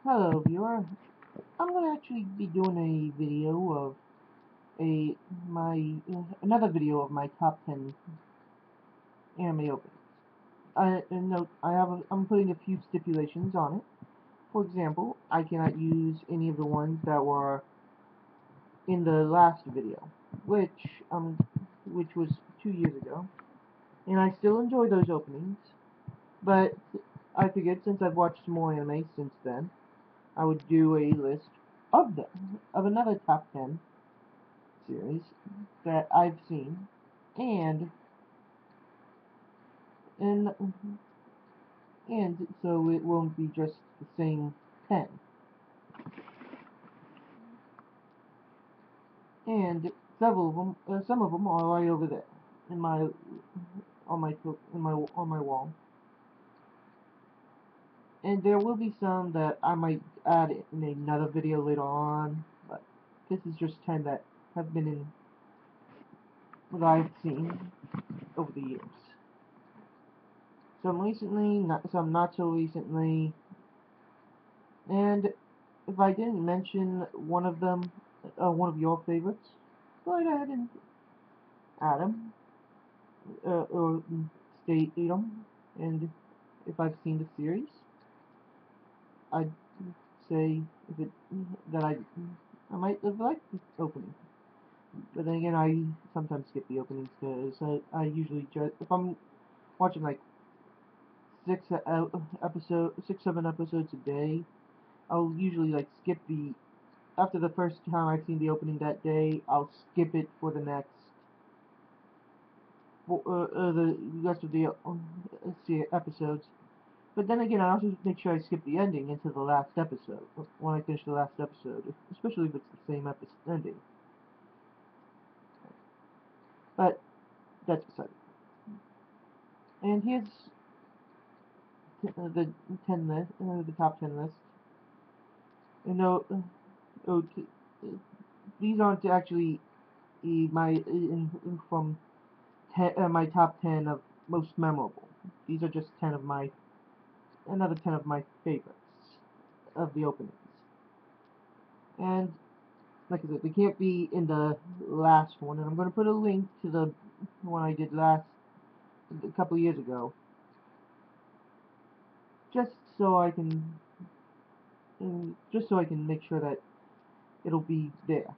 Hello viewer, I'm gonna actually be doing a video of another video of my top 10 anime openings. And note, I'm putting a few stipulations on it. For example, I cannot use any of the ones that were in the last video, which was 2 years ago, and I still enjoy those openings. But I figured since I've watched more anime since then, I would do a list of another top 10 series that I've seen, and and and so it won't be just the same 10. And several of them, some of them are right over there in my on my wall. And there will be some that I might add in another video later on, but this is just 10 that have been in what I've seen over the years. Some recently, some not so recently, and if I didn't mention one of them, one of your favorites, go ahead and add them, or state them, and if I've seen the series, I'd say if it, that I might have liked the opening. But then again, I sometimes skip the openings because I usually just, if I'm watching like 6, 7 episodes a day, I'll usually like skip after the first time I've seen the opening that day, I'll skip it for the next, the rest of the episodes. But then again, I also make sure I skip the ending into the last episode when I finish the last episode, especially if it's the same ending. But that's beside it. And here's the the top 10 list. You know, oh, these aren't actually from my top 10 of most memorable. These are just another 10 of my favorites of the openings. And like I said, they can't be in the last one, and I'm going to put a link to the one I did a couple years ago, just so I can, make sure that it'll be there.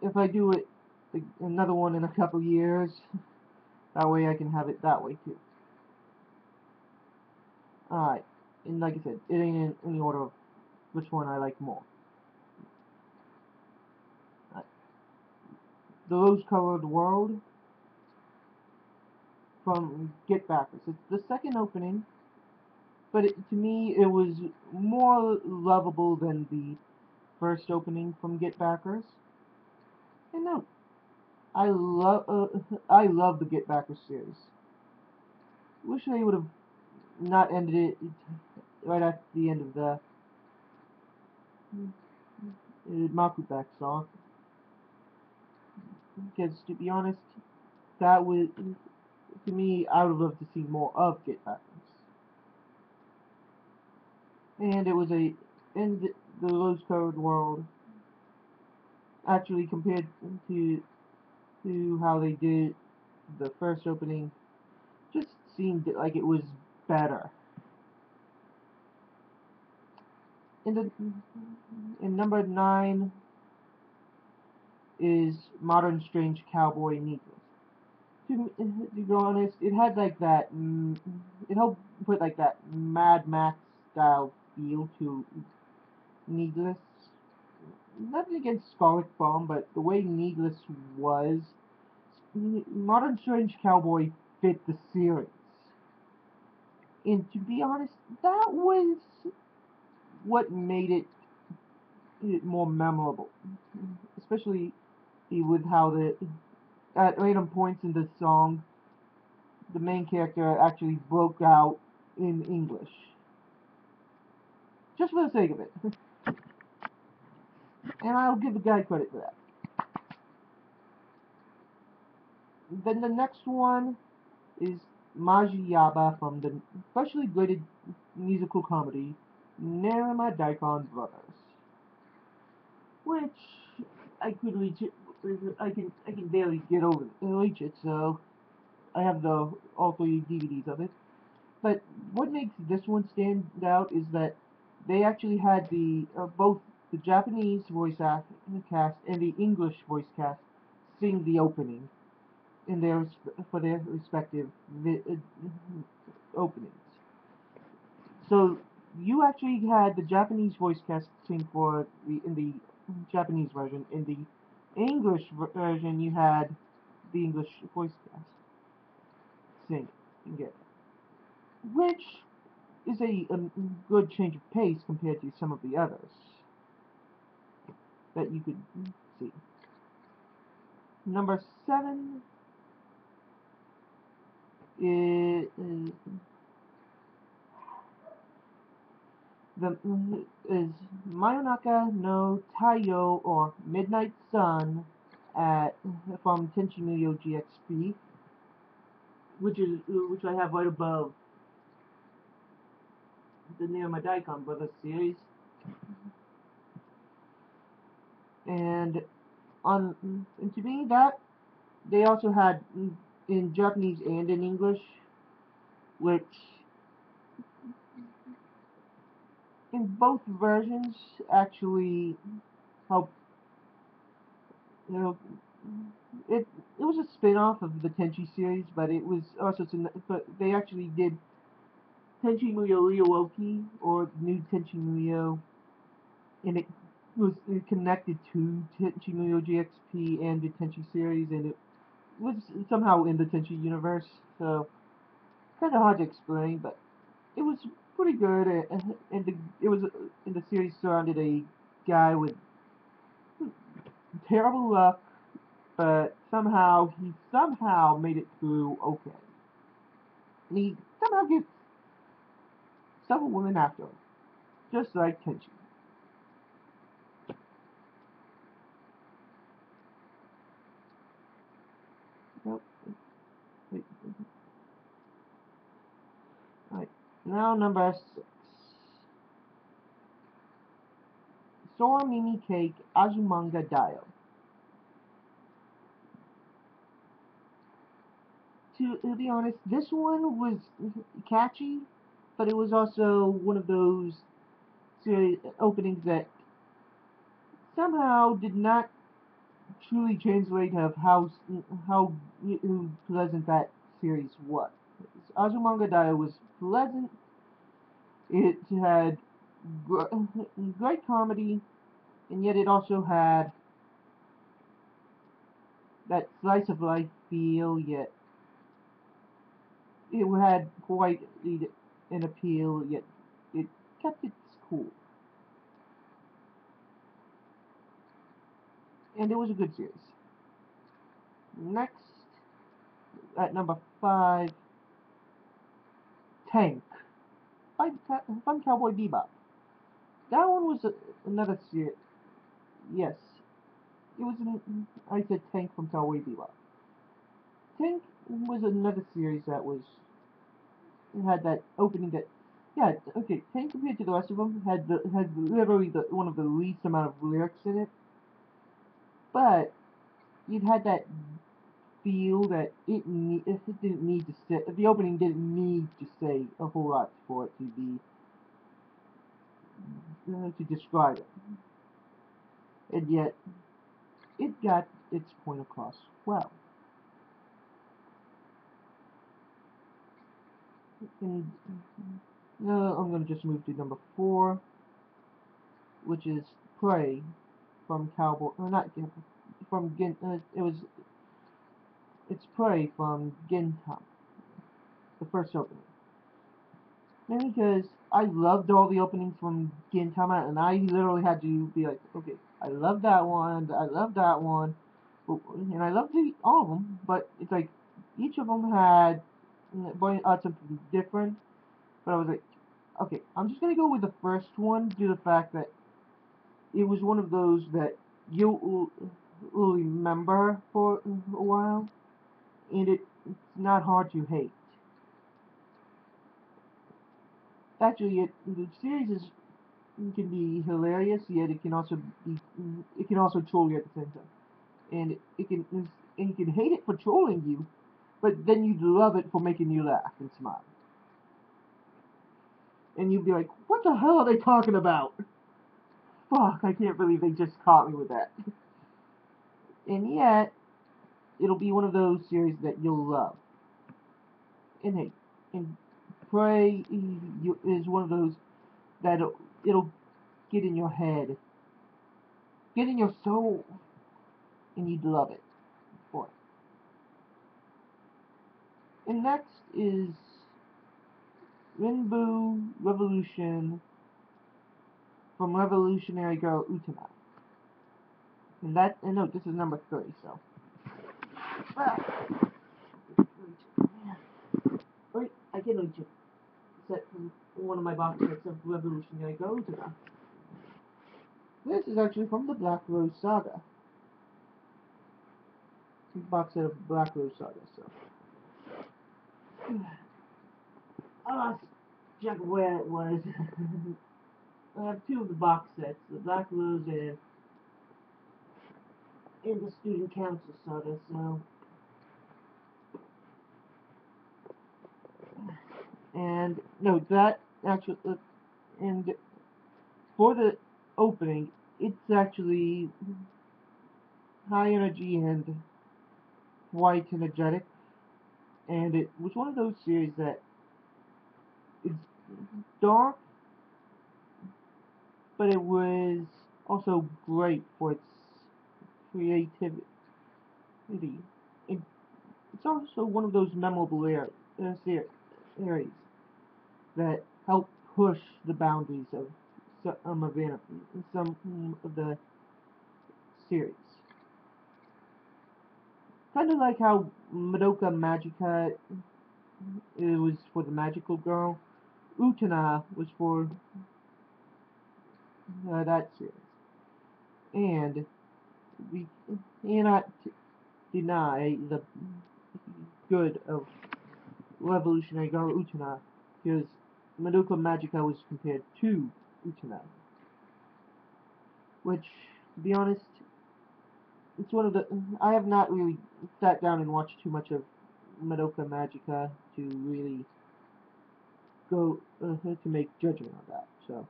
If I do it another one in a couple years, that way I can have it that way too. Alright, and like I said, it ain't in any order of which one I like more. The Rose-Colored World from Get Backers. It's the second opening, but to me it was more lovable than the first opening from Get Backers. And no, I love the Get Backers series. Wish they would have not ended it right at the end of the Makubek song, because to be honest, that was, to me, I would love to see more of Get Backers. And it was in the Rose-Colored World, actually compared to how they did the first opening, just seemed like it was better. In number 9 is Modern Strange Cowboy Needless. To be honest, it had like that, it helped put like that Mad Max style feel to Needless. Nothing against Scarlet Bomb, but the way Needless was, Modern Strange Cowboy fit the series. And to be honest, that was what made it more memorable, especially with how at random points in the song, the main character actually broke out in English, just for the sake of it. And I'll give the guy credit for that. Then the next one is Maji Yaba from the specially graded musical comedy Nerima Daikon Brothers, which I could reach it. I can barely get over reach it, so I have the all three DVDs of it. But what makes this one stand out is that they actually had the both the Japanese cast and the English voice cast sing the opening in their for their respective openings. So you actually had the Japanese voice cast sing for the in the Japanese version. In the English version, you had the English voice cast sing again, which is a good change of pace compared to some of the others that you could see. Number 7 is the is Mayonaka no Taiyo or Midnight Sun at from Tenchi Muyo GXP, which I have right above the Nerima Daikon Brothers series, and and to me that they also had in Japanese and in English, which in both versions actually helped. You know, it was a spin-off of the Tenchi series, but it was also but they actually did Tenchi Muyo Ryuoki or New Tenchi Muyo, and it was connected to Tenchi Muyo GXP and the Tenchi series, and it was somehow in the Tenchi universe. So kind of hard to explain, but it was pretty good. And it was in the series surrounded a guy with terrible luck, but he somehow made it through okay. And he somehow gets several women after him, just like Tenchi. Nope. Wait. Alright. Now number 6. Sora Mimi Cake Azumanga Daioh. To be honest, this one was catchy, but it was also one of those openings that somehow did not truly translate of how pleasant that series was. Azumanga Daioh was pleasant. It had great comedy, and yet it also had that slice of life feel. Yet it had quite an appeal. Yet it kept its cool, and it was a good series. Next, at number 5, Tank from Cowboy Bebop. That one was another series. Yes, it was. I said Tank from Cowboy Bebop. Tank was another series that had that opening that. Yeah, okay. Tank compared to the rest of them had literally one of the least amount of lyrics in it, but it had that feel that it didn't need to say. The opening didn't need to say a whole lot for it to be to describe it, and yet it got its point across well. And I'm gonna just move to number 4, which is Prey from Cowboy. Not from Gin. It's Prey from Gintama, the first opening. Mainly because I loved all the openings from Gintama, and I literally had to be like, okay, I love that one, I love that one, and I loved all of them. But it's like each of them had something different. But I was like, okay, I'm just gonna go with the first one due to the fact that it was one of those that you'll remember for a while, and it's not hard to hate. Actually, the series is can be hilarious, yet it can also troll you at the same time. And you can hate it for trolling you, but then you'd love it for making you laugh and smile. And you'd be like, what the hell are they talking about? Fuck, I can't believe they just caught me with that. And yet, it'll be one of those series that you'll love. And hey, and Prey is one of those that it'll get in your head, get in your soul, and you'd love it for it. And next is Renbu Revolution from Revolutionary Girl Utena. And no, this is number 3, so. Wait, I can reach it. Set from one of my box sets of Revolutionary Girl Utena. This is actually from the Black Rose Saga. Box set of Black Rose Saga, so. I lost track of where it was. I have 2 of the box sets, the Black Rose and the Student Council Saga, so. And no, that actually, and for the opening, it's actually high energy and quite energetic, and it was one of those series that it's dark, but it was also great for its creativity. It's also one of those memorable series that help push the boundaries of some of the series. Kind of like how Madoka Magica it was for the magical girl, Utena was for that series. And we cannot deny the good of Revolutionary Girl Utena, because Madoka Magica was compared to Utena. Which, to be honest, it's one of the... I have not really sat down and watched too much of Madoka Magica to really go to make judgment on that, so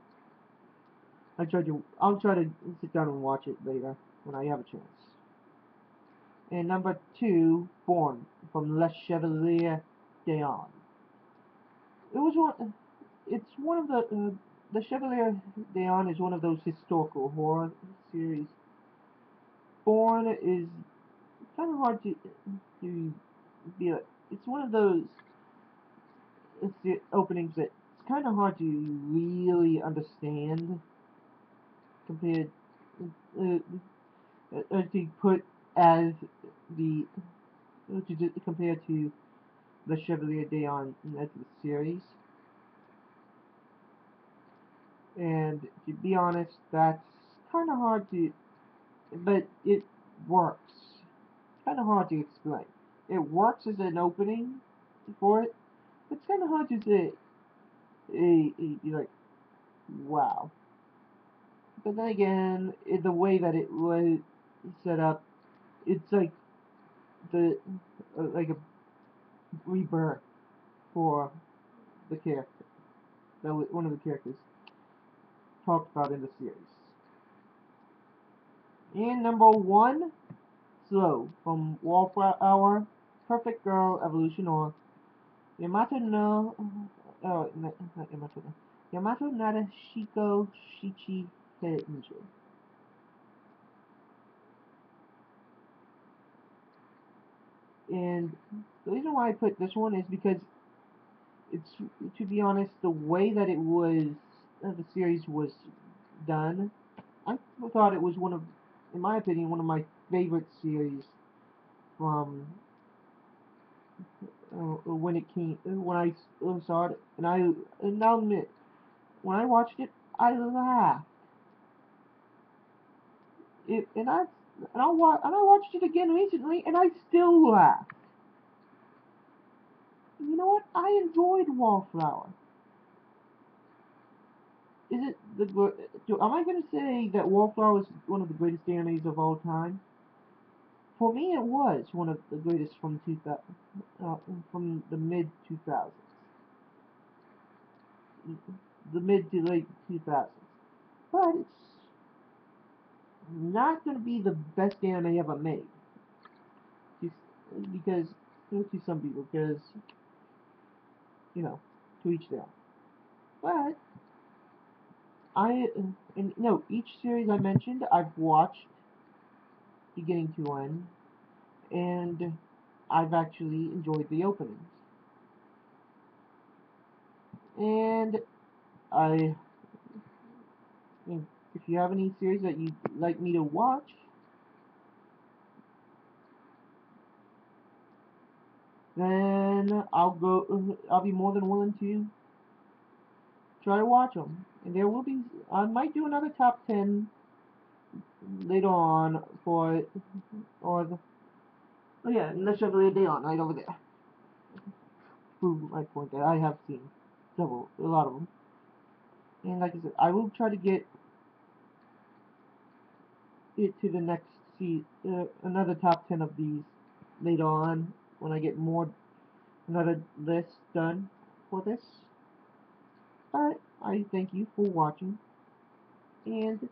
I'll try to sit down and watch it later when I have a chance. And number 2, Born from Le Chevalier d'Eon. It's one of the Chevalier d'Eon is one of those historical horror series. Born is kind of hard to be like. It's one of those openings that it's kind of hard to really understand compared to put as the compared to the Chevalier d'Eon as the series. And to be honest, that's kind of hard to, but it works. It's kind of hard to explain. It works as an opening for it. It's kind of hard to say. You're like, wow. But then again, the way that it was set up, it's like like a rebirth for the character. That was one of the characters talked about in the series. And number 1, Slow from Wallflower, Perfect Girl Evolution, or Yamato no not Yamato no Yamato Nadeshiko Shichi Tenju. And the reason why I put this one is because it's, to be honest, the way that it was the series was done, I thought it was one of, in my opinion, one of my favorite series from when I saw it, and I'll admit, when I watched it, I laughed. I watched it again recently, and I still laughed. You know what? I enjoyed Wallflower. is it am I gonna say that Wallflower is one of the greatest animes of all time? For me, it was one of the greatest from from the mid 2000s, the mid to late 2000s. But it's not gonna be the best anime ever made, just because to some people, because you know, to each their own. But and no, each series I mentioned, I've watched beginning to end, and I've actually enjoyed the openings. And I, if you have any series that you'd like me to watch, then I'll be more than willing to try to watch them. And there will be, I might do another top 10 later on for, or the, oh yeah, let's show the day on right over there. Prove my point that I have seen a lot of them. And like I said, I will try to get it to the next another top 10 of these later on when I get another list done for this. But I thank you for watching, and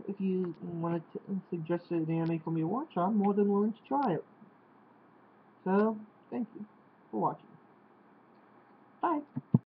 if you want to suggest an anime for me to watch, I'm more than willing to try it. So, thank you for watching. Bye.